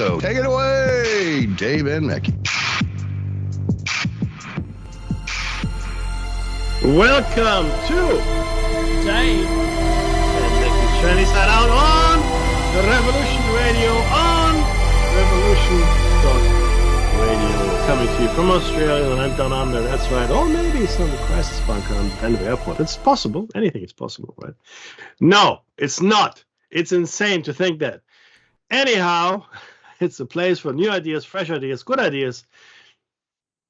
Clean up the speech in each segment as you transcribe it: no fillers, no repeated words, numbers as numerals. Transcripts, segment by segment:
So take it away, Dave and Mackie. Welcome to Dave and Mackie Shiny Side Out on the Revolution Radio on Revolution.radio. Coming to you from Australia and I'm down under, that's right. Or maybe it's on the crisis bunker on Denver Airport. It's possible. Anything is possible, right? No, it's not. It's insane to think that. Anyhow, it's a place for new ideas, fresh ideas, good ideas,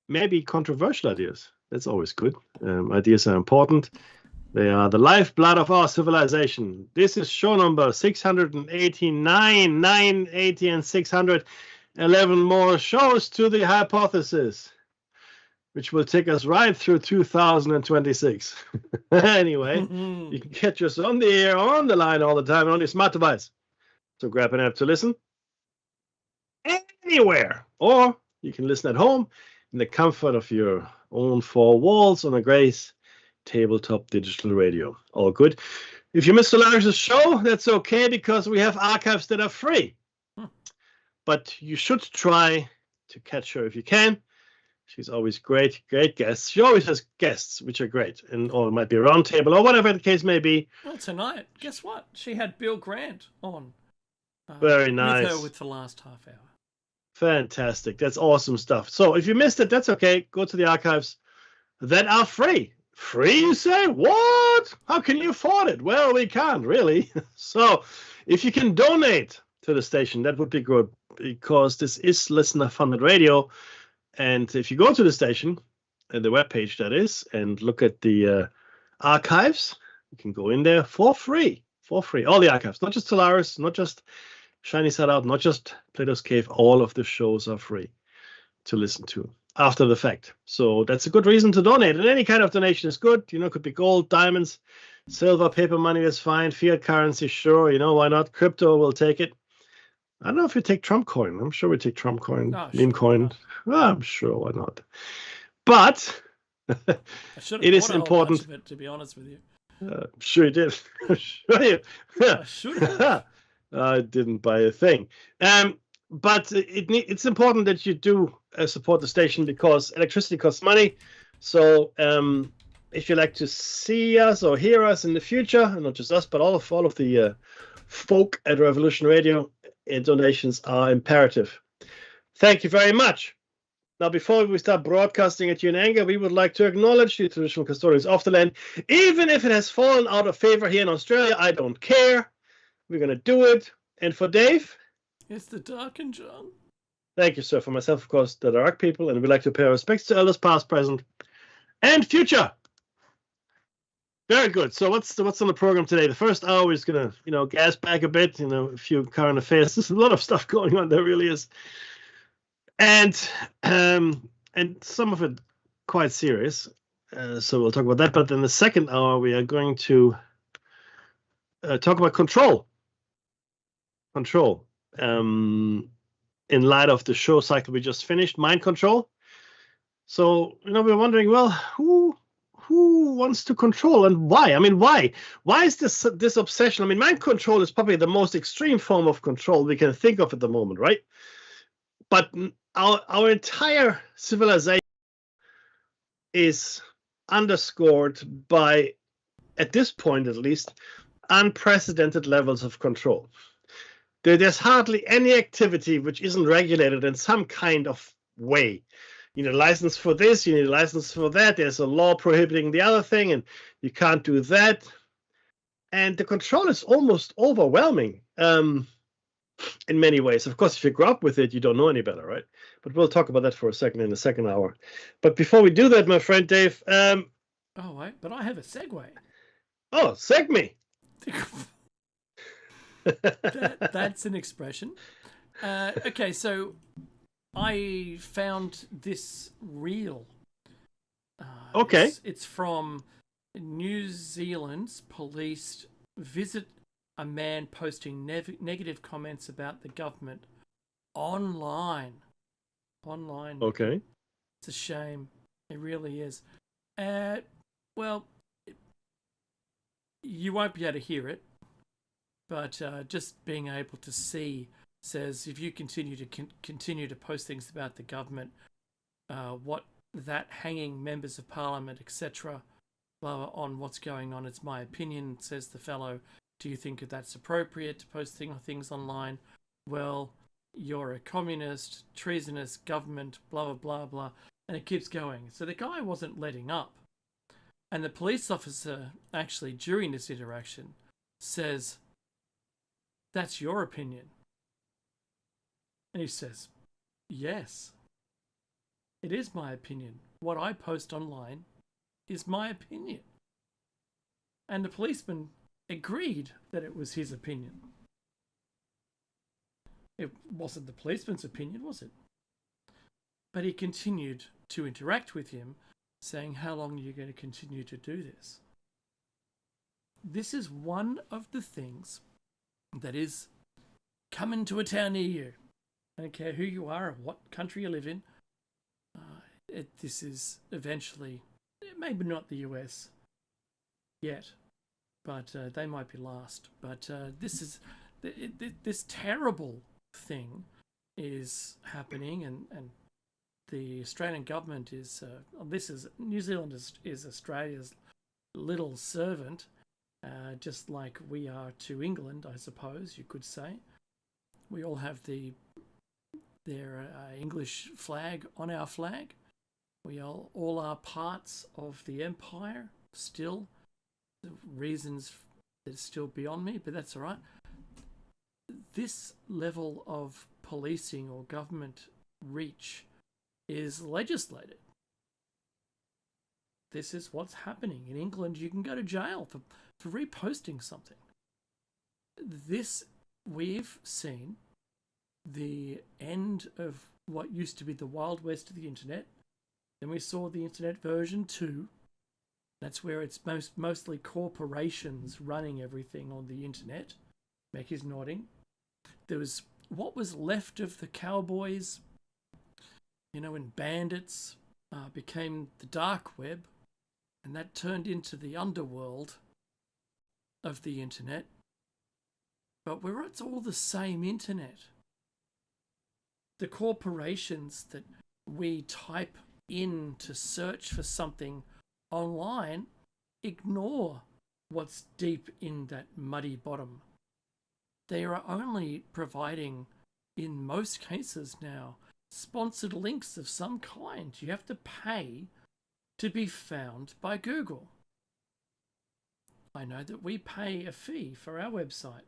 maybe controversial ideas. That's always good. Ideas are important. They are the lifeblood of our civilization. This is show number 689, 980, and 611 more shows to the hypothesis, which will take us right through 2026. Anyway, you can catch us on the air, on the line all the time, on your smart device. So grab an app to listen anywhere, or you can listen at home in the comfort of your own four walls on a Grace tabletop digital radio. All good. If you missed Solaris' show, that's okay because we have archives that are free. But you should try to catch her if you can. She's always great guests. She always has guests, which are great. Or it might be a round table or whatever the case may be. Well, tonight, guess what? She had Bill Grant on. Very nice. With her with the last half hour. Fantastic. That's awesome stuff. So if you missed it, that's okay. Go to the archives that are free. Free, you say? What? How can you afford it? Well, we can't, really. So if you can donate to the station, that would be good because this is listener-funded radio. And if you go to the station, and the webpage that is, and look at the archives, you can go in there for free. For free. All the archives, not just Solaris, not just Shiny Side Out, not just Plato's Cave. All of the shows are free to listen to after the fact. So that's a good reason to donate. And any kind of donation is good. You know, it could be gold, diamonds, silver, paper money, that's fine. Fiat currency, sure. You know, why not? Crypto, we'll take it. I don't know if we take Trump coin. I'm sure we take Trump coin, meme coin. Well, I'm sure, why not? But it is important. Of it, to be honest with you. Sure you did. Sure you. I should have. I didn't buy a thing. But it's important that you do support the station because electricity costs money. So if you like to see us or hear us in the future, and not just us, but all of the folk at Revolution Radio, donations are imperative. Thank you very much. Now, before we start broadcasting at you in anger, we would like to acknowledge the traditional custodians of the land. Even if it has fallen out of favor here in Australia, I don't care. We're going to do it. And for Dave? It's the Dark and John. Thank you, sir. For myself, of course, the Dark people. And we'd like to pay our respects to elders past, present, and future. Very good. So what's on the program today? The first hour, we're just going to, gas back a bit, a few current affairs. There's a lot of stuff going on. There really is. And some of it quite serious. So we'll talk about that. But in the second hour, we are going to talk about control. Control. In light of the show cycle we just finished, mind control. So, we're wondering, well, who wants to control and why? I mean, why? Why is this obsession? I mean, mind control is probably the most extreme form of control we can think of at the moment, right? But our entire civilization is underscored by, at this point at least, unprecedented levels of control. There's hardly any activity which isn't regulated in some kind of way. You need a license for this, you need a license for that. There's a law prohibiting the other thing, and you can't do that. And the control is almost overwhelming in many ways. Of course, if you grow up with it, you don't know any better, right? But we'll talk about that for a second in the second hour. But before we do that, my friend Dave... oh, wait, but I have a segue. Oh, seg me. That's an expression. Okay, so I found this reel. Okay. It's from New Zealand's police visit a man posting negative comments about the government online. Okay. It's a shame. It really is. Well, you won't be able to hear it, but just being able to see says if you continue to post things about the government, what that hanging members of parliament, etc., on what's going on, it's my opinion, says the fellow. Do you think that's appropriate to post things online? Well, you're a communist, treasonous government, blah, blah, blah, blah. And it keeps going. So the guy wasn't letting up. And the police officer, actually, during this interaction, says, "That's your opinion." And he says, "Yes, it is my opinion. What I post online is my opinion." And the policeman agreed that it was his opinion. It wasn't the policeman's opinion, was it? But he continued to interact with him, saying, "How long are you going to continue to do this?" This is one of the things that is coming to a town near you. I don't care who you are or what country you live in. This is eventually, maybe not the US yet, but they might be last. But this terrible thing is happening, and the Australian government is New Zealand is Australia's little servant, just like we are to England, I suppose you could say. We all have their English flag on our flag. We all are parts of the empire still. The reasons that's still beyond me, but that's all right. This level of policing or government reach is legislated. This is what's happening. In England, you can go to jail for reposting something. We've seen the end of what used to be the Wild West of the internet. Then we saw the internet version 2. That's where it's mostly corporations running everything on the internet. Mecky's nodding. There was what was left of the cowboys, when bandits became the dark web, and that turned into the underworld of the internet. But it's all the same internet. The corporations that we type in to search for something online ignore what's deep in that muddy bottom. They are only providing, in most cases now, sponsored links of some kind. You have to pay to be found by Google. I know that we pay a fee for our website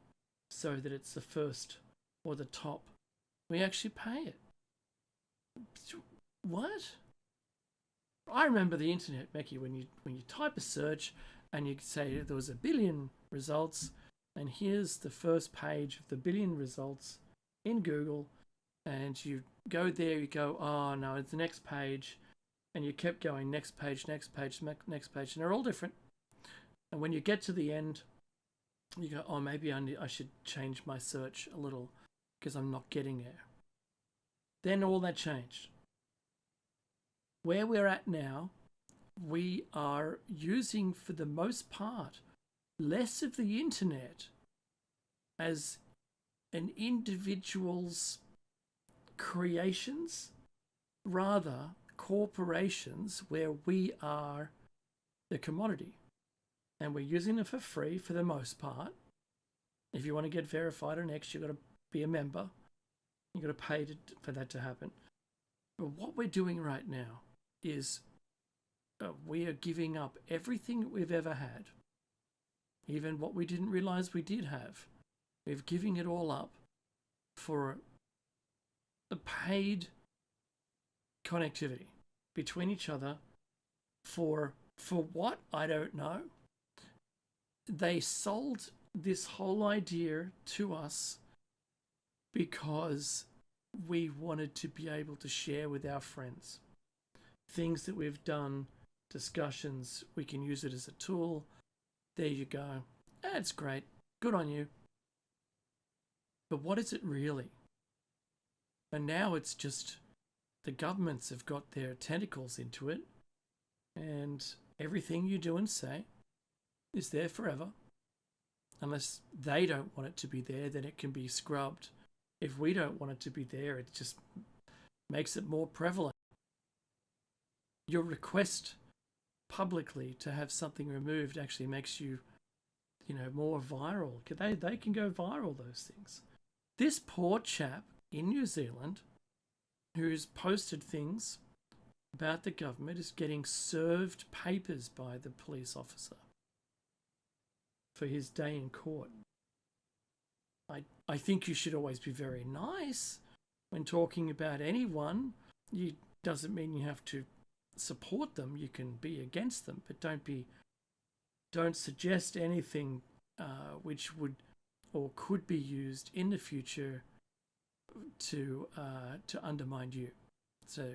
so that it's the first or the top. We actually pay it. What? I remember the internet, Becky, when you type a search and you say there was 1 billion results, and here's the first page of the 1 billion results in Google, and you go there, you go, oh no, it's the next page, and you kept going, next page, next page, next page, and they're all different. And when you get to the end, you go, oh, maybe I should change my search a little because I'm not getting there. Then all that changed. Where we're at now, we are using, for the most part, less of the internet as an individual's creations, rather corporations where we are the commodity. And we're using it for free for the most part. If you want to get verified on X, you've got to be a member. You've got to pay for that to happen. But what we're doing right now is we are giving up everything that we've ever had, even what we didn't realize we did have. We're giving it all up for a paid connectivity between each other for what? I don't know. They sold this whole idea to us because we wanted to be able to share with our friends things that we've done, discussions. We can use it as a tool. There you go. That's great. Good on you. But what is it really? And now it's just the governments have got their tentacles into it, and everything you do and say is there forever. Unless they don't want it to be there, then it can be scrubbed if we don't want it to be there, it just makes it more prevalent. Your request publicly to have something removed actually makes you, more viral. They can go viral, those things. This poor chap in New Zealand who's posted things about the government is getting served papers by the police officer for his day in court. I think you should always be very nice when talking about anyone. Doesn't mean you have to support them. You can be against them, but don't suggest anything which would or could be used in the future to undermine you. So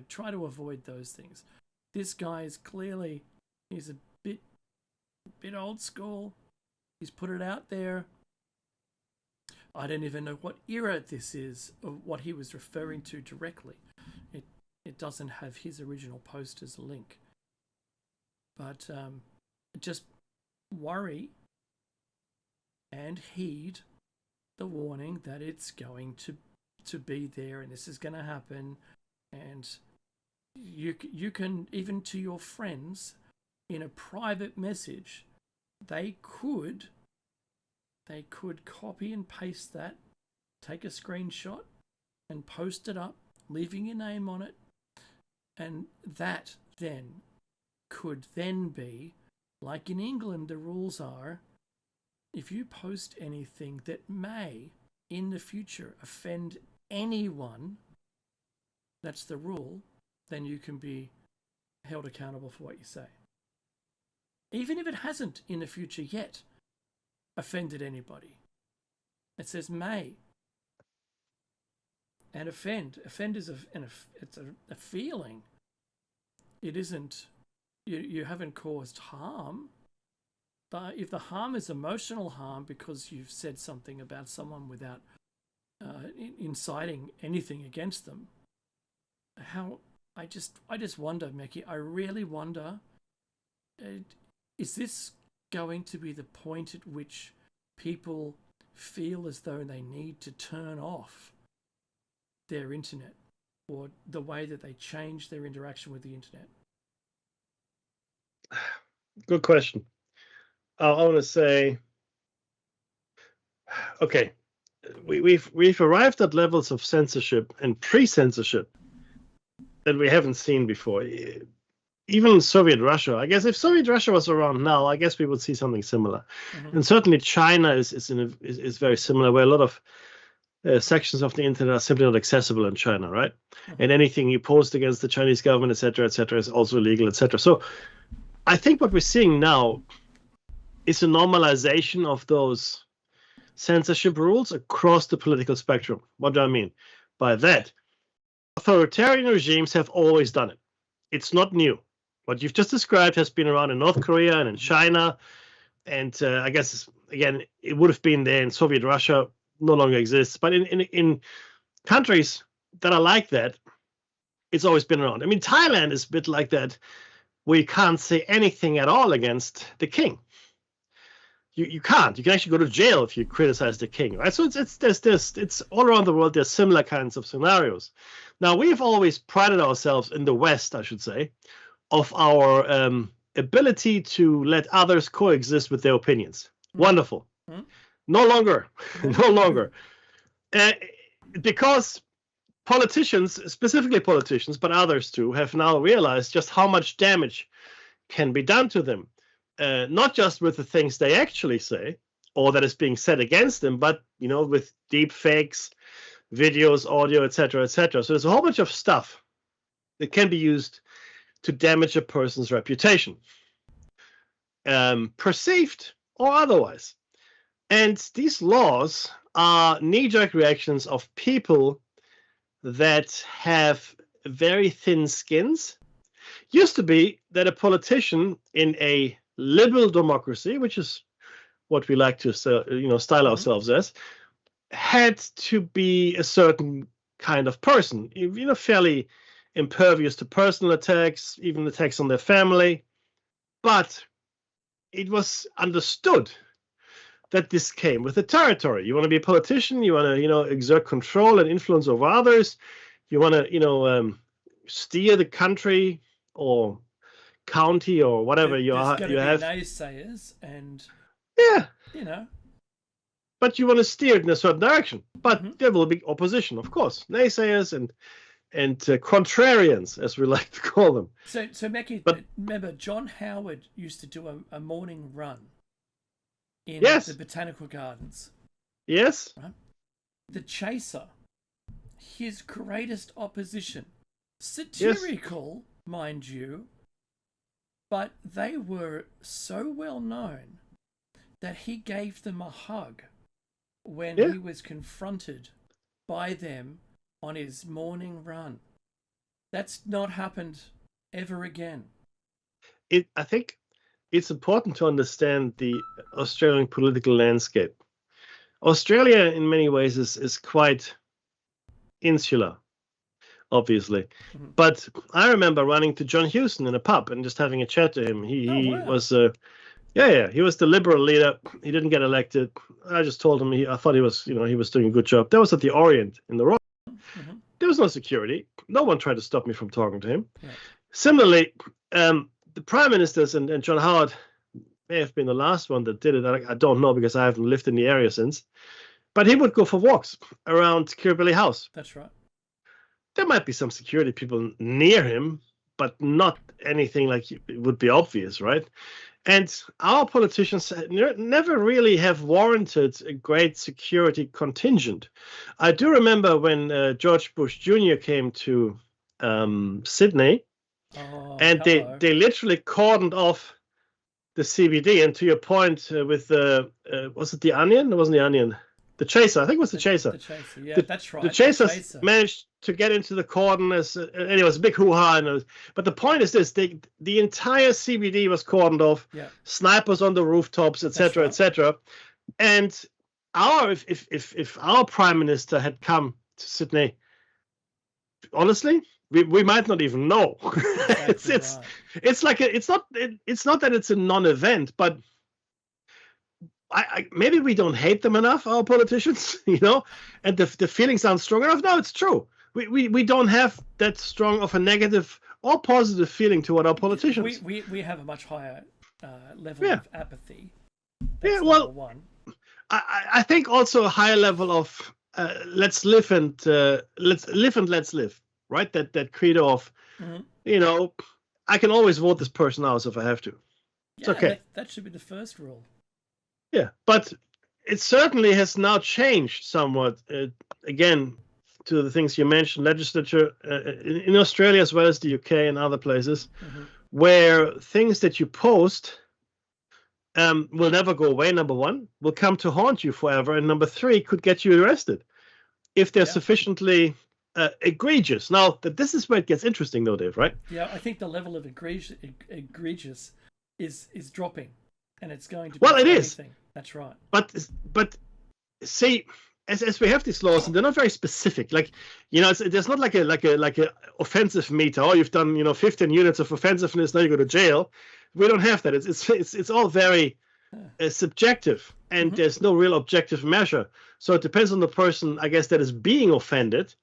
try to avoid those things. This guy is clearly, he's a bit old school. He's put it out there. I don't even know what era this is or what he was referring to directly. It doesn't have his original post as a link. But just worry and heed the warning that it's going to be there and this is going to happen. And you can, even to your friends, in a private message, they could copy and paste that, take a screenshot and post it up, leaving your name on it. And that then could then be, like in England, the rules are, if you post anything that may, in the future, offend anyone, that's the rule, then you can be held accountable for what you say. Even if it hasn't in the future yet offended anybody. It says may. And offend. Offend is it's a feeling. It isn't, you haven't caused harm. But if the harm is emotional harm because you've said something about someone without inciting anything against them, I just wonder, Meki, I really wonder, is this going to be the point at which people feel as though they need to turn off their internet or the way that they change their interaction with the internet? Good question. I want to say, okay, we've arrived at levels of censorship and pre-censorship that we haven't seen before. Even Soviet Russia, I guess if Soviet Russia was around now, I guess we would see something similar. Mm-hmm. And certainly China is very similar, where a lot of sections of the internet are simply not accessible in China, right? Mm-hmm. And anything you post against the Chinese government, etc., is also illegal, etc. So I think what we're seeing now is a normalization of those censorship rules across the political spectrum. What do I mean by that? Authoritarian regimes have always done it. It's not new. What you've just described has been around in North Korea and in China. And I guess, again, it would have been there in Soviet Russia, no longer exists. But in countries that are like that, it's always been around. I mean, Thailand is a bit like that, where you can't say anything at all against the king. You can't. You can actually go to jail if you criticize the king, right? So it's all around the world. There's similar kinds of scenarios. Now, we've always prided ourselves in the West, I should say, of our ability to let others coexist with their opinions. Mm-hmm. Wonderful. Mm-hmm. No longer. No longer. Because politicians, specifically politicians, but others too, have now realized just how much damage can be done to them. Not just with the things they actually say or that is being said against them, but, with deep fakes, videos, audio, etc., etc. So there's a whole bunch of stuff that can be used to damage a person's reputation, perceived or otherwise. And these laws are knee-jerk reactions of people that have very thin skins. Used to be that a politician in a liberal democracy, which is what we like to style ourselves as, had to be a certain kind of person, fairly impervious to personal attacks, even attacks on their family. But it was understood that this came with the territory. You want to be a politician, you want to, exert control and influence over others. You want to, steer the country or county or whatever you have. Naysayers and but you want to steer it in a certain direction. But there will be opposition, of course, naysayers and contrarians, as we like to call them. So Mackie, remember John Howard used to do a morning run in the Botanical Gardens. Yes. Right? The Chaser, his greatest opposition, satirical, mind you, but they were so well known that he gave them a hug when he was confronted by them on his morning run. That's not happened ever again. I think it's important to understand the Australian political landscape. Australia, in many ways, is quite insular, obviously. But I remember running to John Hewson in a pub and just having a chat to him. He was he was the Liberal leader. He didn't get elected. I just told him I thought he was doing a good job. That was at the Orient in the Royal. There was no security. No one tried to stop me from talking to him. Yeah. Similarly, the prime ministers and John Howard may have been the last one that did it. I don't know because I haven't lived in the area since. But he would go for walks around Kirribilli House. That's right. There might be some security people near him, but not anything like it would be obvious, right? And our politicians never really have warranted a great security contingent. I do remember when George Bush Jr. came to Sydney, and they literally cordoned off the CBD. And to your point with was it the Onion? It wasn't the Onion. The Chaser. I think it was the Chaser. The Chaser, yeah, that's right. The Chaser managed to get into the cordon and it was a big hoo-ha. But the point is this: the entire CBD was cordoned off. Yeah. Snipers on the rooftops, etc., etc. And if our prime minister had come to Sydney, honestly, we might not even know. It's like it's not that it's a non-event, but maybe we don't hate them enough, our politicians, and the feelings aren't strong enough. No, it's true. We don't have that strong of a negative or positive feeling toward our politicians. We have a much higher level of apathy. That's number one. I think also a higher level of let's live and let's live. Right? That credo of, I can always vote this person out if I have to. It's okay. That should be the first rule. Yeah, but it certainly has now changed somewhat, again, to the things you mentioned, legislature in Australia as well as the UK and other places, where things that you post will never go away, number one, will come to haunt you forever, and number three, could get you arrested if they're sufficiently egregious. Now, this is where it gets interesting, though, Dave, right? Yeah, I think the level of egregious is dropping. And it's going to be it is. That's right. But see, as we have these laws, and they're not very specific. Like, there's not like a offensive meter. Oh, you've done 15 units of offensiveness, now you go to jail. We don't have that. It's all very subjective, and there's no real objective measure. So it depends on the person, I guess, that is being offended,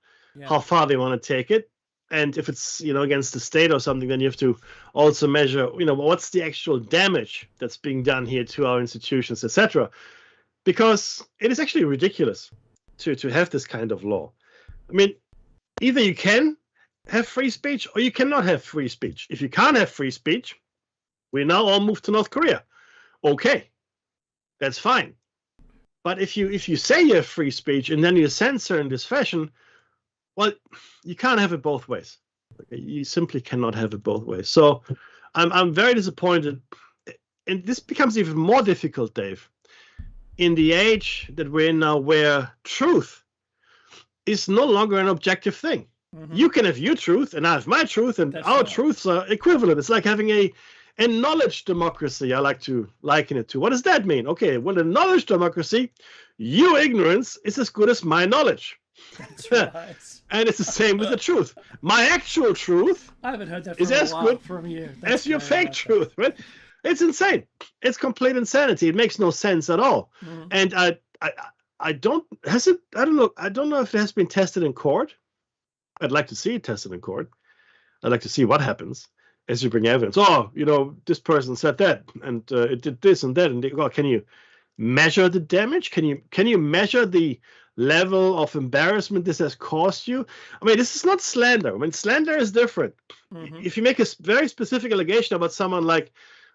how far they want to take it. And if it's, against the state or something, then you have to also measure, what's the actual damage that's being done here to our institutions, etc. Because it is actually ridiculous to have this kind of law. I mean, either you can have free speech or you cannot have free speech. If you can't have free speech, we now all move to North Korea. Okay, that's fine. But if you say you have free speech and then you censor in this fashion, well, you can't have it both ways. You simply cannot have it both ways. So I'm very disappointed. And this becomes even more difficult, Dave, in the age that we're in now, where truth is no longer an objective thing. You can have your truth and I have my truth, and our truths are equivalent. It's like having a knowledge democracy. I like to liken it to. What does that mean? Okay, well, in knowledge democracy, your ignorance is as good as my knowledge. That's right. And it's the same with the truth. My actual truth I haven't heard that is as good from you. as your fake truth, right? It's insane. It's complete insanity. It makes no sense at all. Mhm. And I don't know if it has been tested in court. I'd like to see it tested in court. I'd like to see what happens as you bring evidence. Oh, this person said that, and it did this and that, and well, can you measure the damage? Can you measure the level of embarrassment this has caused you? I mean, this is not slander. I mean, slander is different. Mhm. If you make a very specific allegation about someone like,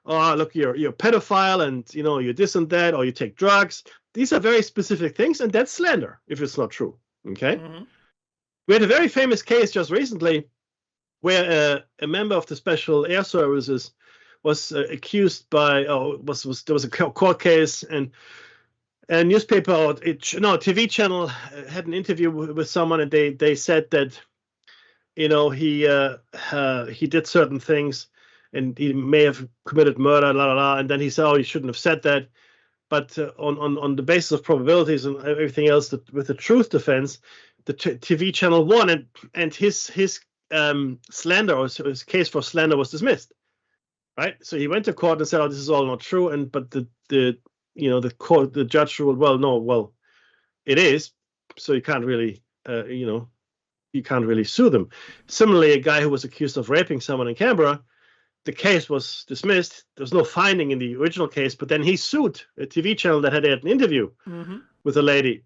oh, look, you're a pedophile, and you're this and that, or you take drugs, these are very specific things, and that's slander if it's not true. Okay. Mhm. We had a very famous case just recently where a member of the Special Air Services was accused by, there was a court case, and a newspaper or TV channel had an interview with someone, and they said that he did certain things, and he may have committed murder, la la la, and then he said, oh, you shouldn't have said that. But on the basis of probabilities and everything else, with the truth defense, the TV channel won, and his slander, or his case for slander, was dismissed. Right, so he went to court and said, "Oh, this is all not true." But the judge ruled, well, it is. So you can't really, you can't really sue them. Similarly, a guy who was accused of raping someone in Canberra, the case was dismissed. There was no finding in the original case, but then he sued a TV channel that had an interview Mhm. with a lady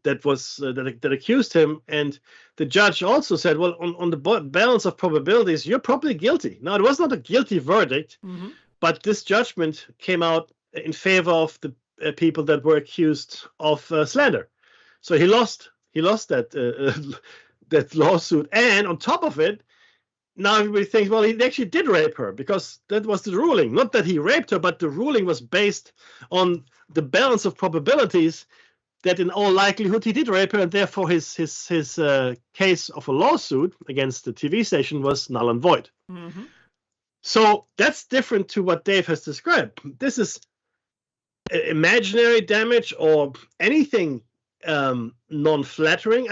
that was that accused him, and the judge also said, well, on the balance of probabilities, you're probably guilty. Now, it was not a guilty verdict, Mhm. but this judgment came out in favor of the people that were accused of slander. So he lost that that lawsuit, and on top of it, now everybody thinks, well, he actually did rape her, because that was the ruling. Not that he raped her, but the ruling was based on the balance of probabilities that in all likelihood he did rape her, and therefore his case of a lawsuit against the TV station was null and void. Mhm. So that's different to what Dave has described. This is imaginary damage or anything non-flattering.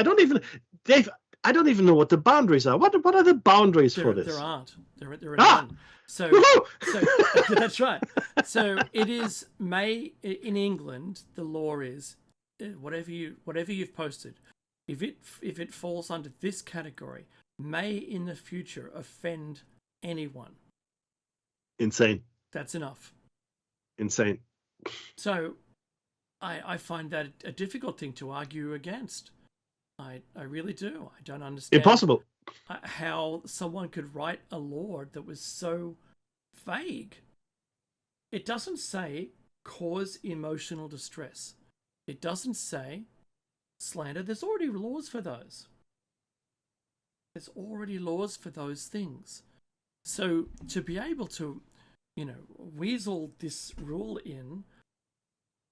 Dave, I don't even know what the boundaries are. What are the boundaries for this? There aren't. There are Ah! none. So Woohoo! that's right. So it is in England. The law is whatever you've posted, if it falls under this category, may in the future offend anyone. Insane. That's enough. Insane. So I find that a difficult thing to argue against. I really do. I don't understand. Impossible. How someone could write a law that was so vague. It doesn't say cause emotional distress. It doesn't say slander. There's already laws for those. There's already laws for those things. So to be able to, weasel this rule in,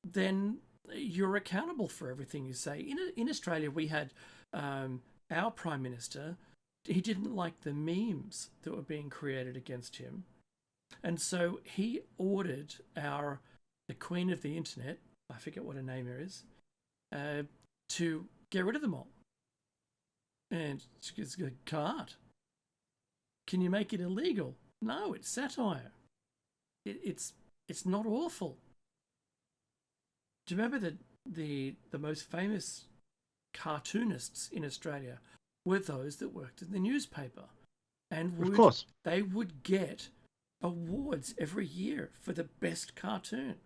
then you're accountable for everything you say. In Australia, we had our Prime Minister. He didn't like the memes that were being created against him, and so he ordered the Queen of the Internet, I forget what her name is, to get rid of them all. And she goes, can't. Can you make it illegal? No, it's satire. It's not awful. Do you remember that the most famous cartoonists in Australia were those that worked in the newspaper, and Of course. they would get awards every year for the best cartoon,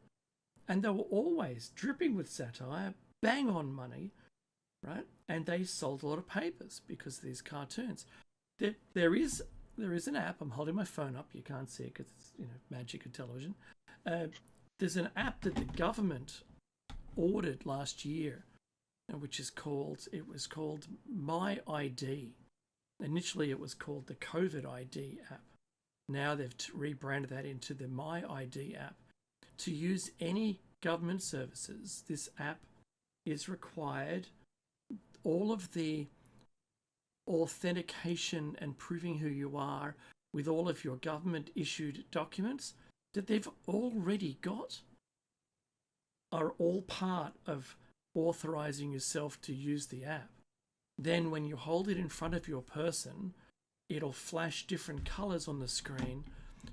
and they were always dripping with satire, bang on money, right? And they sold a lot of papers because of these cartoons. There is an app. I'm holding my phone up. You can't see it because it's magic of television. There's an app that the government ordered last year, which is called My ID. Initially, it was called the COVID ID app. Now they've rebranded that into the My ID app. To use any government services, this app is required. All of the authentication and proving who you are with all of your government issued documents that they've already got are all part of authorizing yourself to use the app. Then when you hold it in front of your person, it'll flash different colors on the screen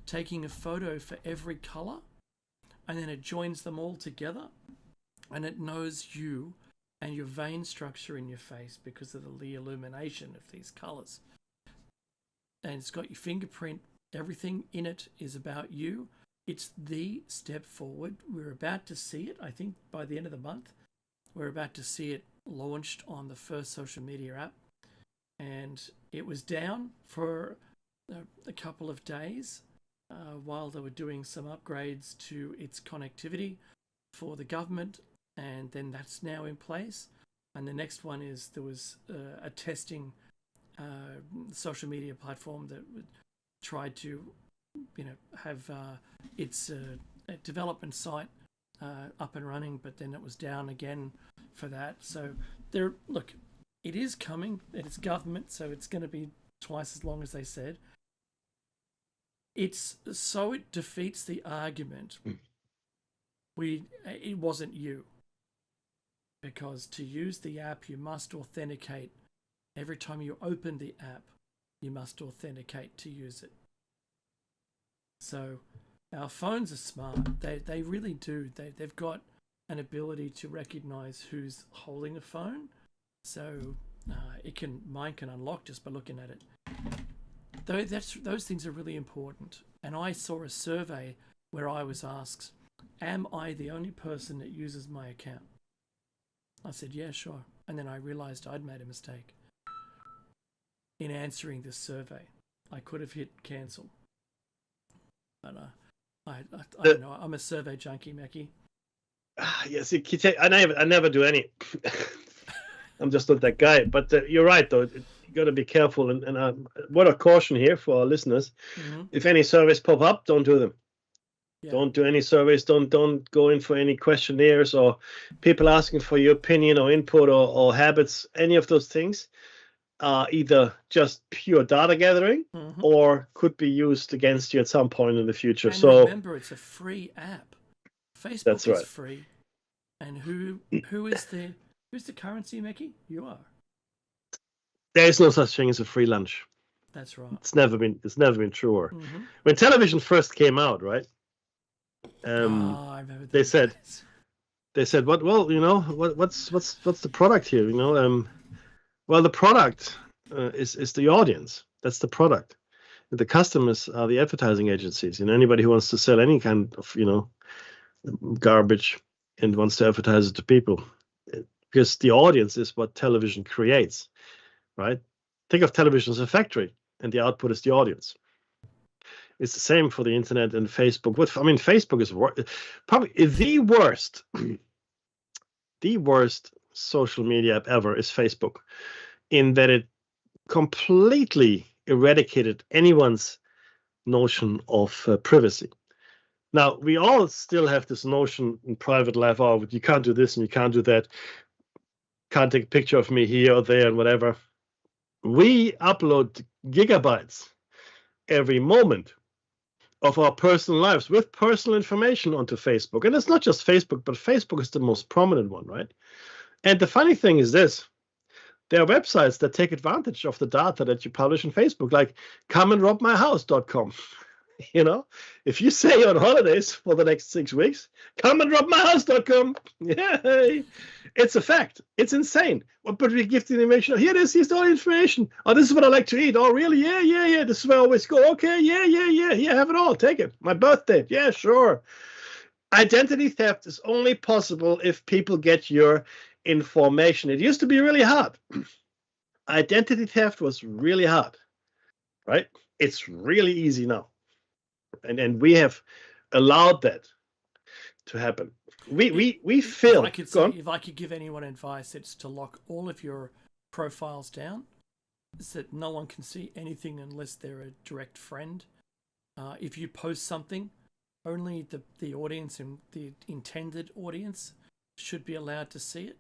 taking a photo for every color, and then it joins them all together, and it knows you and your vein structure in your face because of the illumination of these colors. And it's got your fingerprint. Everything in it is about you. It's the step forward. We're about to see it, I think, by the end of the month. We're about to see it launched on the first social media app. And it was down for a couple of days while they were doing some upgrades to its connectivity for the government. And then that's now in place. And the next one is there was a testing social media platform that tried to, have its development site up and running, but then it was down again for that. So look, it is coming. It's government, so it's going to be twice as long as they said. It defeats the argument. It wasn't you. Because to use the app, you must authenticate. Every time you open the app, you must authenticate to use it. So our phones are smart. They really do. They've got an ability to recognize who's holding a phone. So mine can unlock just by looking at it. Those things are really important. And I saw a survey where I was asked, am I the only person that uses my account? I said, yeah, sure. And then I realized I'd made a mistake in answering this survey. I could have hit cancel. But I don't know. I'm a survey junkie, Mackie. Yes, I never do any. I'm just not that guy. But you're right, though. You got to be careful. And what a caution here for our listeners. Mm-hmm. If any surveys pop up, don't do them. Yeah. Don't do any surveys. Don't go in for any questionnaires or people asking for your opinion or input or habits. Any of those things are either just pure data gathering or could be used against you at some point in the future. And so remember, it's a free app. Facebook is free. And who's the currency, Mickey? You are. There is no such thing as a free lunch. That's right. It's never been truer. Mm-hmm. When television first came out, right? I remember they said, what? Well, what's the product here? Well, the product is the audience. That's the product. The customers are the advertising agencies. Anybody who wants to sell any kind of garbage and wants to advertise it to people, because the audience is what television creates, right? Think of television as a factory, and the output is the audience. It's the same for the internet and Facebook. Facebook is probably the worst social media app ever is Facebook, in that it completely eradicated anyone's notion of privacy. Now, we all still have this notion in private life, you can't do this and you can't do that. Can't take a picture of me here or there and whatever. We upload gigabytes every moment of our personal lives with personal information onto Facebook. And it's not just Facebook, but Facebook is the most prominent one, right? And the funny thing is this. There are websites that take advantage of the data that you publish on Facebook, like comeandrobmyhouse.com. If you say on holidays for the next 6 weeks, comeandrobmyhouse.com. Yay! It's a fact. It's insane. But we give the information. Here's all the information. Oh, this is what I like to eat. Oh, really? Yeah. This is where I always go. Okay, yeah. Here, have it all. Take it. My birthday. Yeah, sure. Identity theft is only possible if people get your information. It used to be really hard. Identity theft was really hard, right? It's really easy now. And we have allowed that to happen. We feel. If I could give anyone advice, it's to lock all of your profiles down, so that no one can see anything unless they're a direct friend. If you post something, only the audience and the intended audience should be allowed to see it.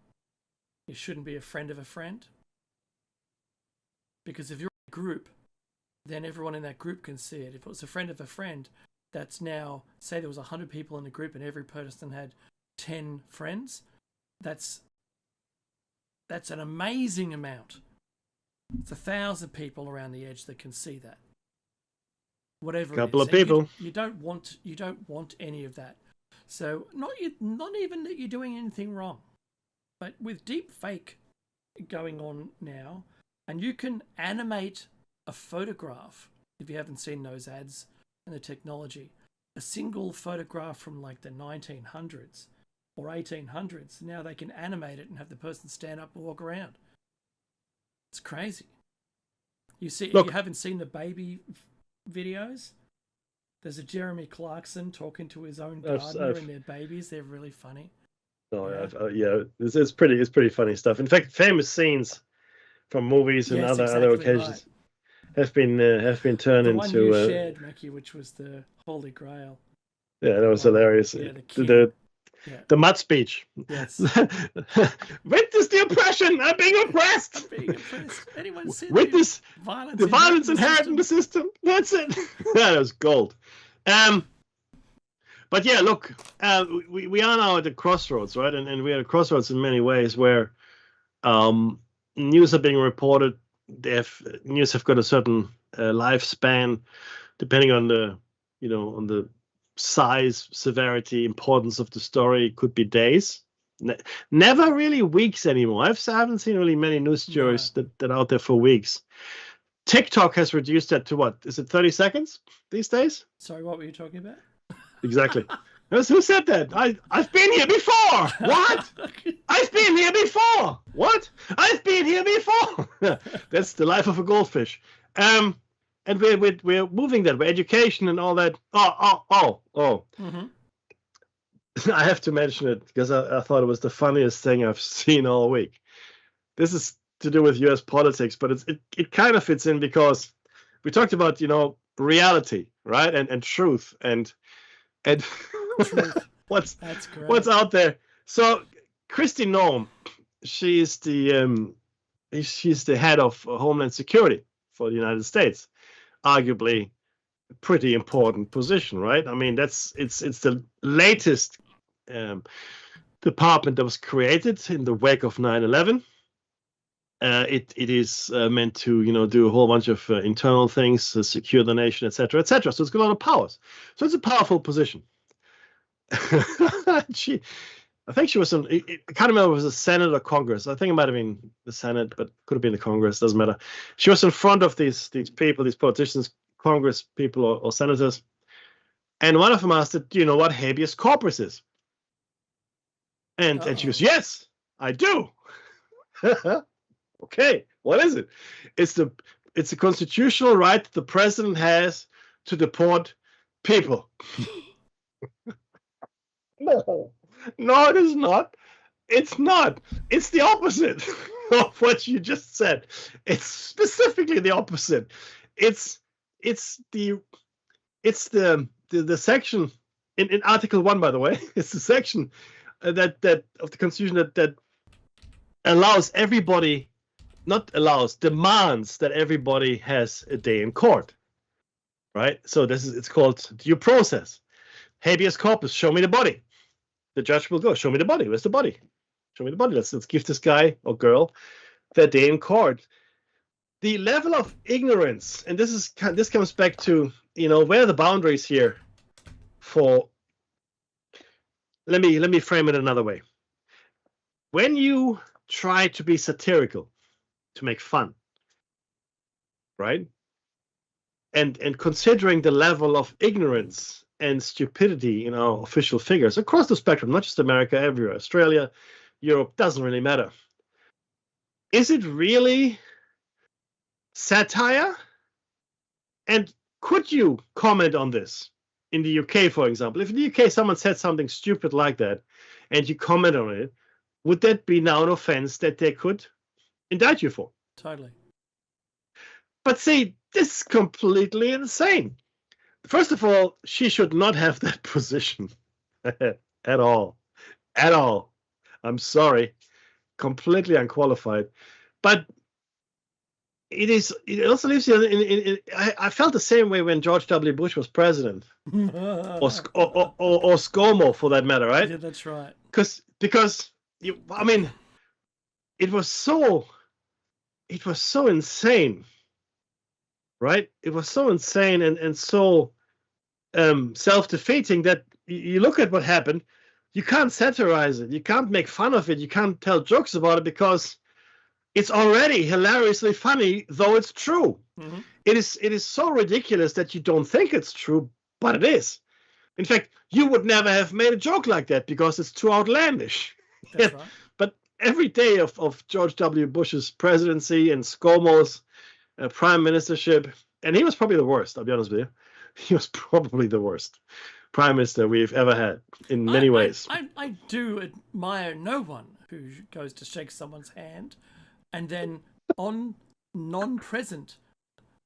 It shouldn't be a friend of a friend. Because if you're in a group, then everyone in that group can see it. If it was a friend of a friend, that's now, say there was 100 people in the group and every person had 10 friends, that's an amazing amount. It's 1,000 people around the edge that can see that. whatever. Couple it is. of people. You don't want any of that. So not even that you're doing anything wrong, but with deep fake going on now, and you can animate a photograph if you haven't seen those ads and the technology. A single photograph from like the 1900s or 1800s. Now they can animate it and have the person stand up and walk around. It's crazy. You see, if you haven't seen the baby videos, there's a Jeremy Clarkson talking to his own gardener and their babies. They're really funny. Oh yeah, it's pretty funny stuff. In fact, famous scenes from movies and other occasions have been turned the into. One you shared, Mackie, which was the Holy Grail. Yeah, that was hilarious. The mud speech. Yes. Witness the oppression. I'm being oppressed. Anyone seen Witness violence? The violence inherent in the system. That's it. That was gold. But yeah, look, we are now at the crossroads, right? And we're at a crossroads in many ways where news are being reported. News have got a certain lifespan, depending on the size, severity, importance of the story. It could be days, never really weeks anymore. I haven't seen really many news stories that are out there for weeks. TikTok has reduced that to what? Is it 30 seconds these days? Sorry, what were you talking about? Exactly. Who said that? I've been here before. What? I've been here before. What? I've been here before. That's the life of a goldfish. And we're moving that way. Education and all that. Oh. Mm-hmm. I have to mention it because I thought it was the funniest thing I've seen all week. This is to do with U.S. politics, but it kind of fits in because we talked about reality, right, and truth and what's out there. So Kristi Noem, she's the head of Homeland Security for the United States, arguably a pretty important position, right? I mean, it's the latest department that was created in the wake of 9/11. It is meant to do a whole bunch of internal things, secure the nation, etc., etc. So it's got a lot of powers. So it's a powerful position. I think she was I can't remember if it was the Senate or Congress. I think it might have been the Senate, but could have been the Congress. Doesn't matter. She was in front of these people, these politicians, Congress people or senators, and one of them asked her, "Do you know what habeas corpus is?" And she goes, "Yes, I do." Okay, what is it? It's a constitutional right the president has to deport people. No, it is not. It's not. It's the opposite of what you just said. It's specifically the opposite. It's the section in Article 1, by the way. It's the section that of the Constitution that allows everybody. Not allows, demands that everybody has a day in court, right? So it's called due process. Habeas corpus, show me the body. The judge will go, show me the body. Where's the body? Show me the body. Let's give this guy or girl their day in court. The level of ignorance, and this comes back to where are the boundaries here for. Let me frame it another way. When you try to be satirical, to make fun, right? And considering the level of ignorance and stupidity in our official figures across the spectrum, not just America, everywhere, Australia, Europe, doesn't really matter. Is it really satire? And could you comment on this in the UK, for example? If in the UK someone said something stupid like that and you comment on it, would that be now an offense that they could indict you for? Totally. But see, this is completely insane. First of all, she should not have that position at all. At all. I'm sorry. Completely unqualified. But it also leaves you I felt the same way when George W. Bush was president. or ScoMo, for that matter, right? Yeah, that's right. Because it was so insane right? It was so insane and so self-defeating that you look at what happened. You can't satirize it. You can't make fun of it. You can't tell jokes about it because it's already hilariously funny, though it's true. Mm-hmm. It is so ridiculous that you don't think it's true, but it is. In fact, you would never have made a joke like that because it's too outlandish. That's right. But every day of George W. Bush's presidency and ScoMo's prime ministership, and he was probably the worst, I'll be honest with you. He was probably the worst prime minister we've ever had in many ways. I do admire no one who goes to shake someone's hand and then on non-presence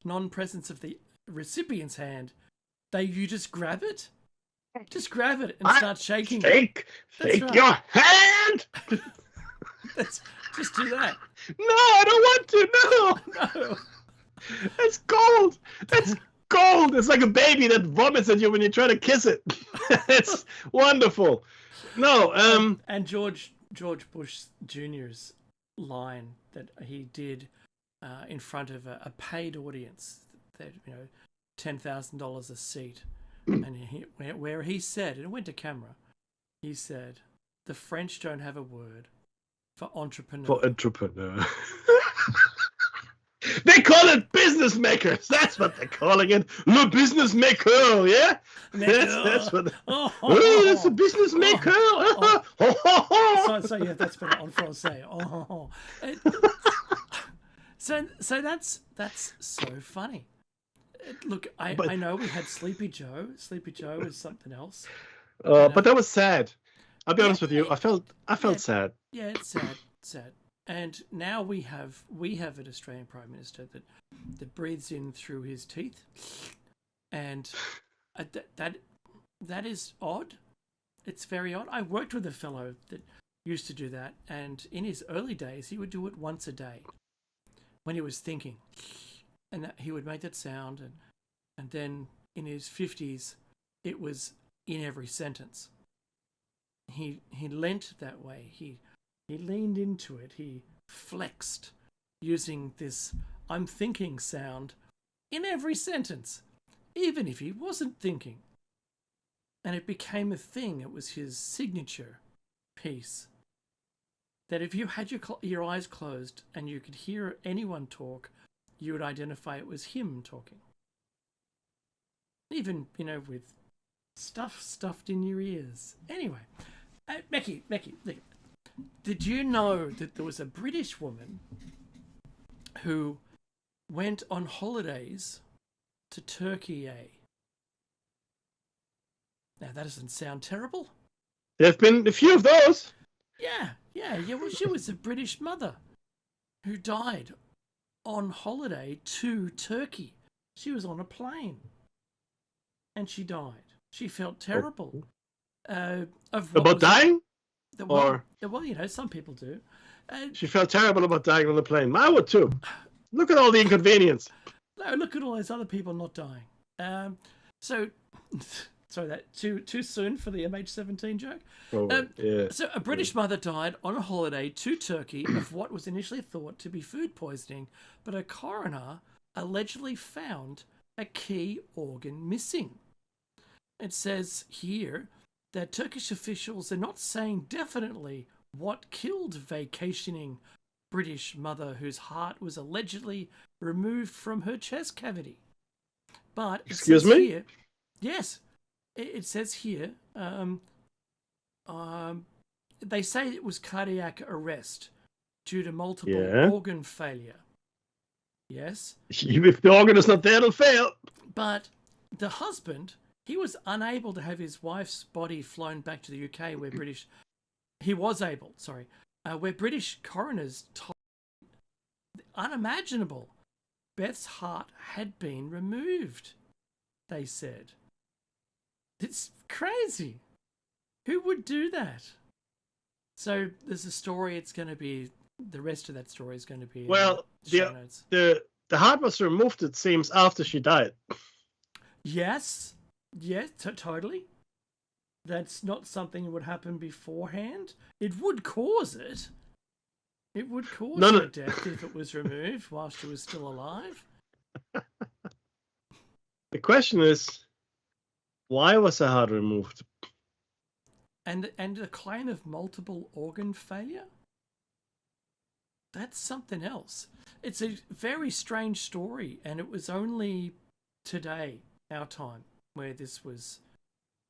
of the recipient's hand, you just grab it. Just grab it and start shaking Shake right. your hand! Just do that. No, I don't want to, no! No. That's cold! That's cold! It's like a baby that vomits at you when you try to kiss it. It's wonderful. No, and George Bush Jr.'s line that he did in front of a paid audience, that $10,000 a seat, and where he said, and it went to camera, he said, "The French don't have a word for entrepreneur." For entrepreneur. They call it business makers. That's what they're calling it. Le business maker, yeah? That's what. Oh, that's a business maker. So yeah, that's better en français. So that's so funny. Look, I know we had Sleepy Joe. Sleepy Joe is something else. But that was sad. I'll be honest with you. I felt sad. Yeah, it's sad. And now we have an Australian Prime Minister that breathes in through his teeth, and that is odd. It's very odd. I worked with a fellow that used to do that, and in his early days, he would do it once a day when he was thinking, and he would make that sound, and then in his 50s, it was in every sentence. He leant that way. He leaned into it. He flexed using this "I'm thinking" sound in every sentence, even if he wasn't thinking. And it became a thing. It was his signature piece. That if you had your eyes closed and you could hear anyone talk, you would identify it was him talking. Even, with stuff stuffed in your ears. Anyway, Becky, did you know that there was a British woman who went on holidays to Turkey? Now, that doesn't sound terrible. There have been a few of those. Yeah. Well, she was a British mother who died on holiday to Turkey. She was on a plane and she died. She felt terrible. About dying? Well, some people do. She felt terrible about dying on the plane. I would too. Look at all the inconvenience. No, look at all those other people not dying. Sorry, that too soon for the MH17 joke. Yeah. So a British mother died on a holiday to Turkey of what was initially thought to be food poisoning, but a coroner allegedly found a key organ missing. It says here that Turkish officials are not saying definitely what killed vacationing British mother whose heart was allegedly removed from her chest cavity. But excuse me? Here, yes, it says here. They say it was cardiac arrest due to multiple organ failure. Yes. If the organ is not there, it'll fail. But the husband, he was unable to have his wife's body flown back to the UK where British coroners told unimaginable. Beth's heart had been removed, they said. It's crazy. Who would do that? So there's a story. It's going to be, the rest of that story is going to be the heart was removed, it seems, after she died. Yes, totally. That's not something that would happen beforehand. It would cause it. It would cause her death if it was removed while she was still alive. The question is, why was the heart removed? And the claim of multiple organ failure? That's something else. It's a very strange story, and it was only today, our time, where this was,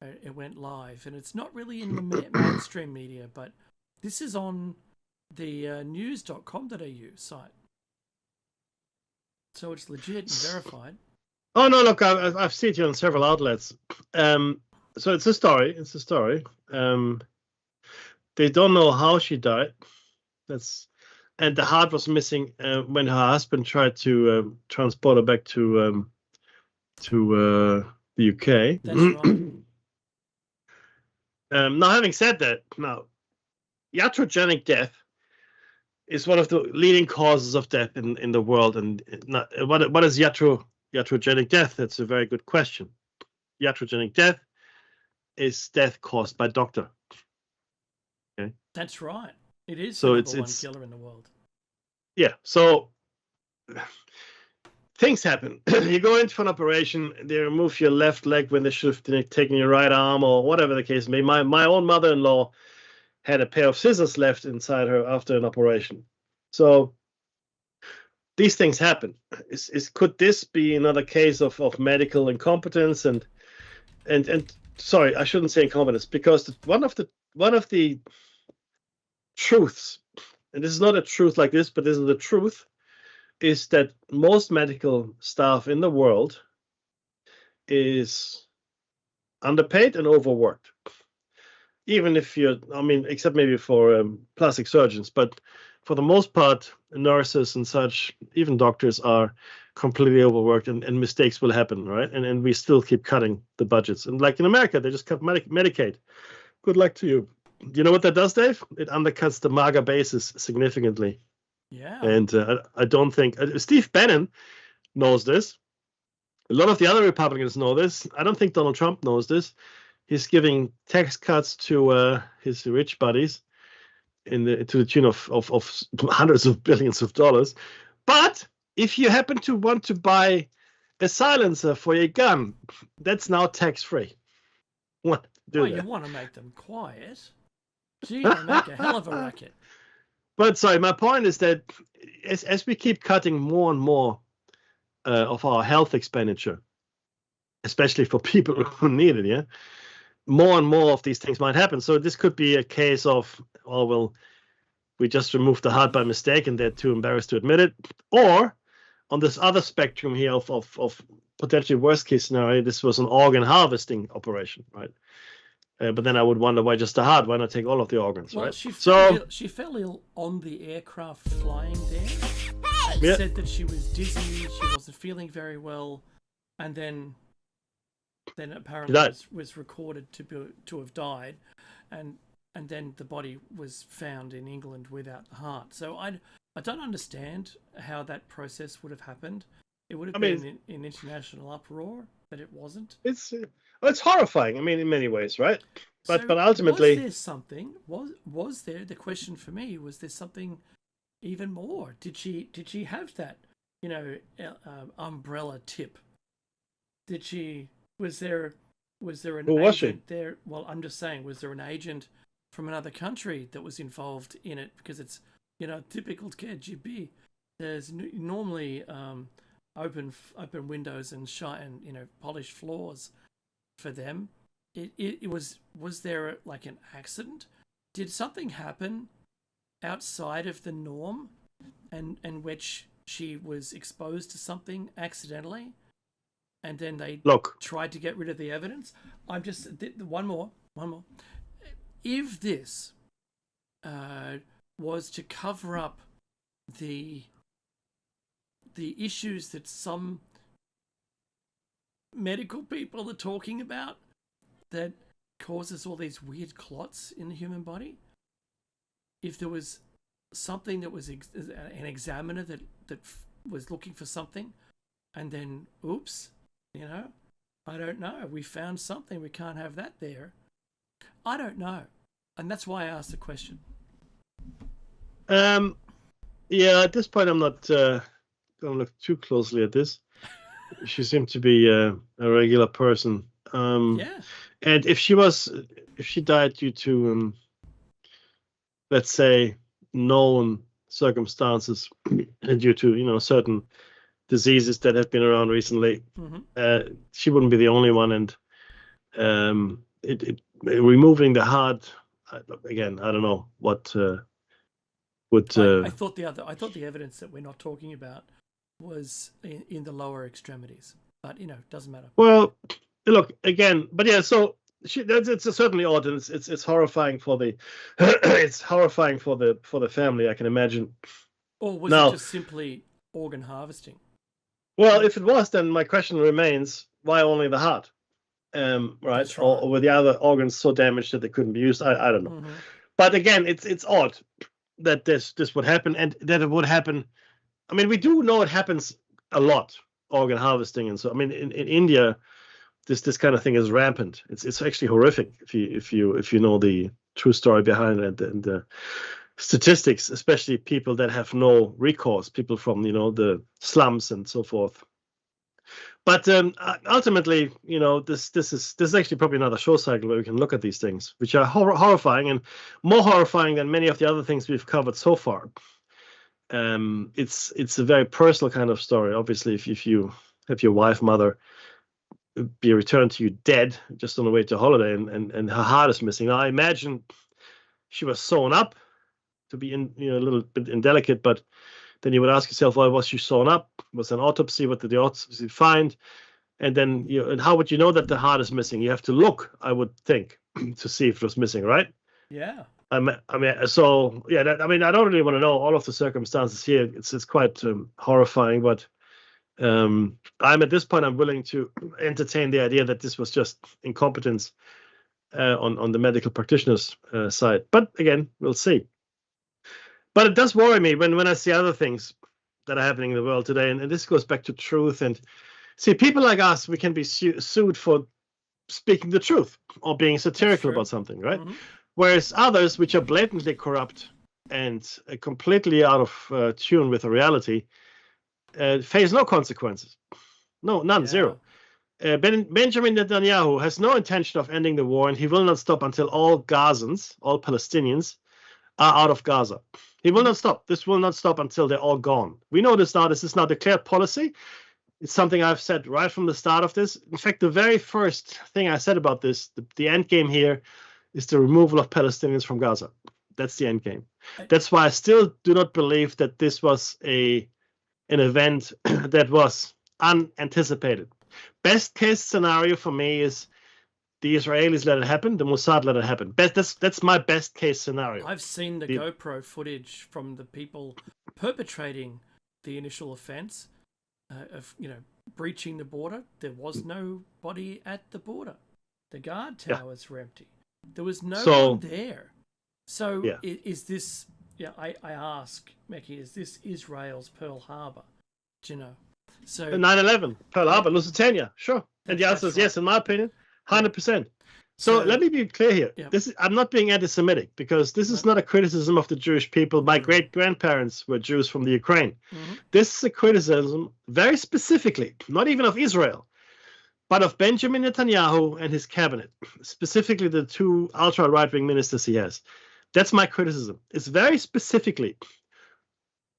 it went live, and it's not really in the mainstream media, but this is on the news.com.au site. So it's legit and verified. Oh no! Look, I've seen it on several outlets. So it's a story. It's a story. They don't know how she died. And the heart was missing when her husband tried to transport her back to the UK. That's right. Now, having said that, now iatrogenic death is one of the leading causes of death in the world. And what is iatrogenic death? That's a very good question. Iatrogenic death is death caused by doctor. Okay, that's right. It is so the it's number one killer in the world. Yeah. So things happen. You go in for an operation. They remove your left leg when they should have taken your right arm, or whatever the case may be. My own mother-in-law had a pair of scissors left inside her after an operation. So these things happen. Could this be another case of medical incompetence and sorry, I shouldn't say incompetence, because one of the truths, and this is not a truth like this, but this is the truth, is that most medical staff in the world is underpaid and overworked. Even if except maybe for plastic surgeons, but for the most part, nurses and such, even doctors, are completely overworked, and mistakes will happen, right? And we still keep cutting the budgets. And like in America, they just cut Medicaid. Good luck to you. Do you know what that does, Dave? It undercuts the MAGA basis significantly. Yeah. And I don't think Steve Bannon knows this. A lot of the other Republicans know this. I don't think Donald Trump knows this. He's giving tax cuts to his rich buddies to the tune of hundreds of billions of dollars. But if you happen to want to buy a silencer for your gun, that's now tax-free. What? You want to make them quiet. So you're going to make a hell of a racket. But sorry, my point is that as we keep cutting more and more of our health expenditure, especially for people who need it, yeah, more and more of these things might happen. So this could be a case of, oh, well, we just removed the heart by mistake and they're too embarrassed to admit it. Or on this other spectrum here of potentially worst case scenario, this was an organ harvesting operation, right? But then I would wonder, why just the heart? Why not take all of the organs, right? She fell ill on the aircraft flying there, and said that she was dizzy, she wasn't feeling very well, and then apparently was recorded to have died, and then the body was found in England without the heart. So I don't understand how that process would have happened. It would have been in international uproar, but it wasn't. It's horrifying. I mean, in many ways, right? But ultimately, was there something? Was there? The question for me was: there something even more? Did she have that, umbrella tip? Was there an agent there? Well, I'm just saying, was there an agent from another country that was involved in it? Because it's typical KGB. There's normally open windows and polished floors for them. Was there like an accident? Did something happen outside of the norm, and which she was exposed to something accidentally, and then they tried to get rid of the evidence? I'm just one more. If this was to cover up the issues that some medical people are talking about, that causes all these weird clots in the human body, if there was something that was an examiner that was looking for something, and then oops, I don't know, we found something, we can't have that there. I don't know, and that's why I asked the question. Yeah, at this point I'm not going to look too closely at this. She seemed to be a regular person. Yeah. And if she died due to, let's say, known circumstances, and due to certain diseases that have been around recently, she wouldn't be the only one. And removing the heart, again, I don't know what would. I thought the evidence that we're not talking about was in the lower extremities, but doesn't matter. Well, look again, but yeah. So it's certainly odd, and it's horrifying for the it's horrifying for the family. I can imagine. Or was it just simply organ harvesting? Well, if it was, then my question remains: why only the heart? Right? Or were the other organs so damaged that they couldn't be used? I don't know. But again, it's odd that this would happen, and that it would happen. I mean, we do know it happens a lot, organ harvesting, and so in India, this kind of thing is rampant. It's actually horrific if you know the true story behind it and the statistics, especially people that have no recourse, people from the slums and so forth. But ultimately, this is actually probably another show cycle where we can look at these things, which are horrifying, and more horrifying than many of the other things we've covered so far. It's a very personal kind of story. Obviously, if you have your wife, mother, be returned to you dead, just on the way to holiday, and her heart is missing. Now, I imagine she was sewn up to be a little bit indelicate, but then you would ask yourself, why was she sewn up? Was an autopsy? What did the autopsy find? And then and how would you know that the heart is missing? You have to look, I would think, to see if it was missing, right? Yeah. I mean, so yeah. I don't really want to know all of the circumstances here. It's quite horrifying, but I'm at this point, I'm willing to entertain the idea that this was just incompetence on the medical practitioner's side. But again, we'll see. But it does worry me when I see other things that are happening in the world today, and this goes back to truth. And see, people like us, we can be sued for speaking the truth or being satirical about something, right? Whereas others, which are blatantly corrupt and completely out of tune with the reality, face no consequences. None, zero. Benjamin Netanyahu has no intention of ending the war, and he will not stop until all Gazans, all Palestinians, are out of Gaza. He will not stop. This will not stop until they're all gone. We know this now. This is now declared policy. It's something I've said right from the start of this. In fact, the very first thing I said about this, the end game here, is the removal of Palestinians from Gaza. That's the end game. That's why I still do not believe that this was an event that was unanticipated. Best case scenario for me is the Israelis let it happen, the Mossad let it happen. That's my best case scenario. I've seen the GoPro footage from the people perpetrating the initial offense of breaching the border. There was nobody at the border. The guard towers were empty. There was no one there. So is this? Yeah, I ask Mekhi, is this Israel's Pearl Harbor? Do you know? So 9/11, Pearl Harbor, Lusitania, sure. And the answer is yes, in my opinion. 100%. So let me be clear here. Yeah. I'm not being anti-Semitic, because this is not a criticism of the Jewish people. My great-grandparents were Jews from the Ukraine. This is a criticism very specifically, not even of Israel, but of Benjamin Netanyahu and his cabinet, specifically the two ultra-right-wing ministers he has. That's my criticism. It's very specifically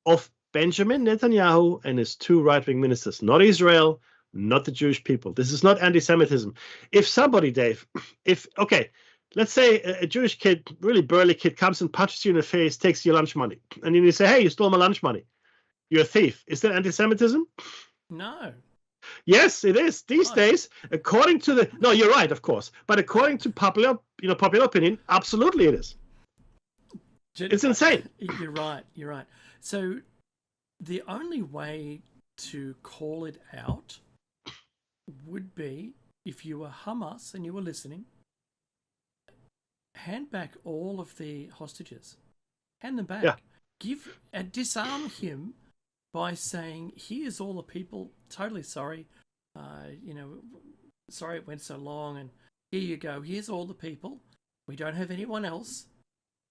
of Benjamin Netanyahu and his two right-wing ministers, not Israel, not the Jewish people. This is not anti-Semitism. If somebody, Dave, let's say a Jewish kid, really burly kid, comes and punches you in the face, takes your lunch money, and then you say, hey, you stole my lunch money. You're a thief. Is that anti-Semitism? No. Yes, it is. These days, according to the... No, you're right, of course. But according to popular opinion, absolutely it is. It's insane. You're right. So the only way to call it out would be, if you were Hamas and you were listening, hand back all of the hostages. Hand them back. Yeah. Give and disarm him by saying, here's all the people, totally sorry, sorry it went so long, and here you go, here's all the people, we don't have anyone else,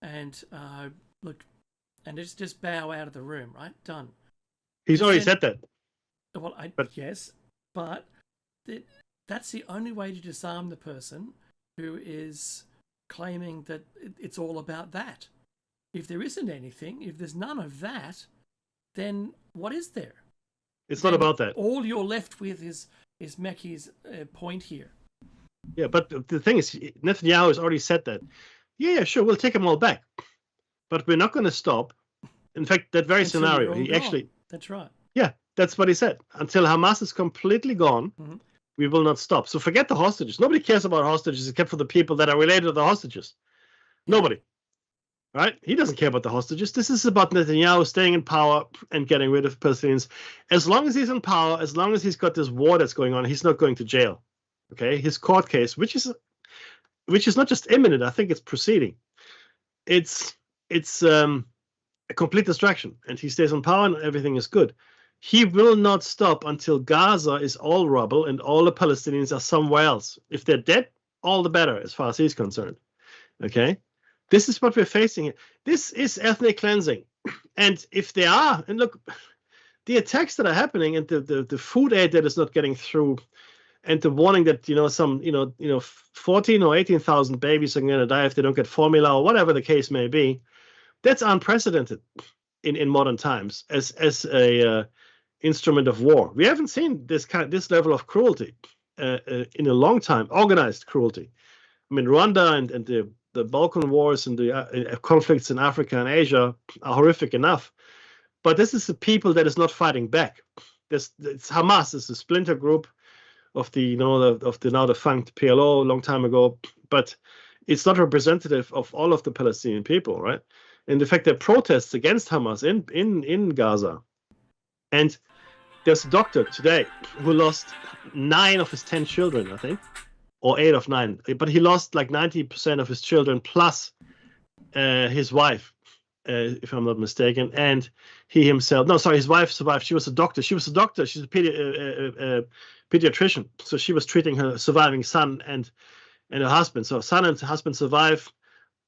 and look, and just bow out of the room, right? Done. He's already said that. Well, yes, but that's the only way to disarm the person who is claiming that it's all about that. If there isn't anything, if there's none of that, then what is there? It's not about that. All you're left with is Meki's point here. Yeah, but the thing is, Netanyahu has already said that. Yeah, sure, we'll take them all back, but we're not going to stop. In fact, that very scenario, he actually. That's right. Yeah, that's what he said. Until Hamas is completely gone, we will not stop. So forget the hostages. Nobody cares about hostages except for the people that are related to the hostages. Nobody. Right? He doesn't care about the hostages. This is about Netanyahu staying in power and getting rid of Palestinians. As long as he's in power, as long as he's got this war that's going on, he's not going to jail. Okay? His court case, which is not just imminent, I think it's proceeding. It's a complete distraction, and he stays in power and everything is good. He will not stop until Gaza is all rubble and all the Palestinians are somewhere else. If they're dead, all the better as far as he's concerned. Okay? This is what we're facing here. This is ethnic cleansing. And if they are, and look, the attacks that are happening and the food aid that is not getting through, and the warning that, some 14 or 18,000 babies are going to die if they don't get formula or whatever the case may be, that's unprecedented in modern times as a instrument of war. We haven't seen this level of cruelty in a long time, organized cruelty. I mean, Rwanda and the Balkan wars and the conflicts in Africa and Asia are horrific enough, but this is a people that is not fighting back. It's Hamas is a splinter group of the now defunct PLO a long time ago, but it's not representative of all of the Palestinian people, right? And the fact that protests against Hamas in Gaza, and there's a doctor today who lost 9 of his 10 children, I think, or 8 of 9, but he lost like 90% of his children plus his wife, if I'm not mistaken, and he himself. No, sorry, his wife survived. She was a doctor. She's a pediatrician, so she was treating her surviving son and her husband. So son and husband survived,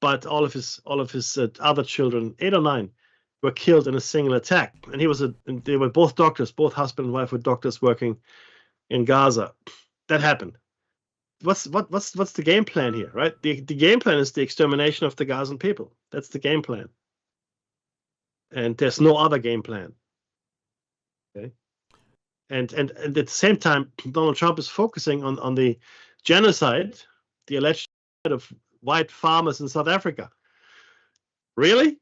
but all of his other children, 8 or 9, were killed in a single attack. And they were both doctors. Both husband and wife were doctors working in Gaza. That happened. What's the game plan here, right? The game plan is the extermination of the Gazan people. That's the game plan. And there's no other game plan. Okay. And at the same time, Donald Trump is focusing on the genocide, the alleged genocide of white farmers in South Africa. Really?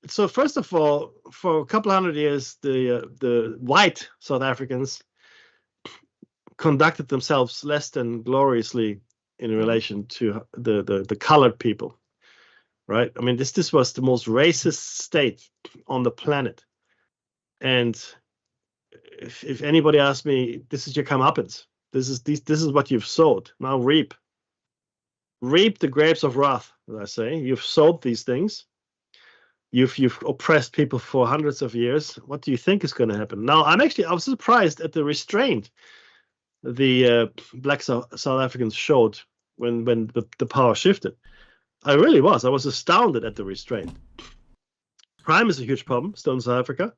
So first of all, for a couple hundred years, the white South Africans conducted themselves less than gloriously in relation to the colored people, right? I mean, this was the most racist state on the planet, and if anybody asks me, this is your comeuppance. This is what you've sowed. Now reap the grapes of wrath, as I say. You've sowed these things. You've oppressed people for hundreds of years. What do you think is going to happen? Now, I was surprised at the restraint the black South Africans showed when the power shifted. I really was. I was astounded at the restraint. Crime is a huge problem still in South Africa.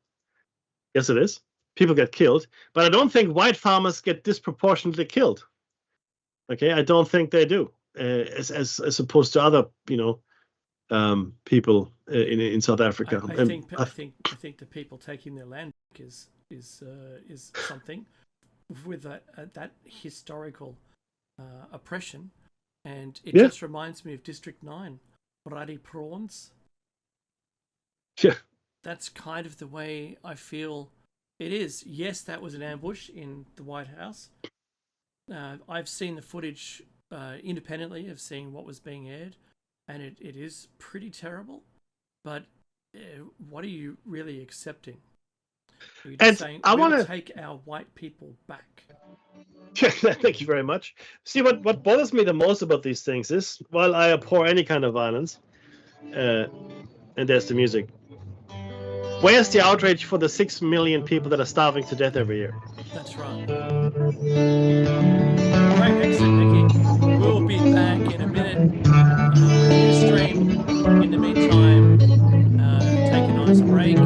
Yes, it is. People get killed, but I don't think white farmers get disproportionately killed. Okay, I don't think they do, as opposed to other, people in South Africa. I think the people taking their land back is something with that historical oppression, and it just reminds me of District 9, bloody prawns. Yeah, that's kind of the way I feel it is. Yes, that was an ambush in the White House. I've seen the footage independently of seeing what was being aired, and it is pretty terrible. But what are you really accepting? You're just saying, I want to take our white people back. Thank you very much. See, what bothers me the most about these things is, while I abhor any kind of violence, and there's the music, where's the outrage for the 6 million people that are starving to death every year? That's right. Right, excellent, Mickey. We'll be back in a minute. Stream. In the meantime, take a nice break.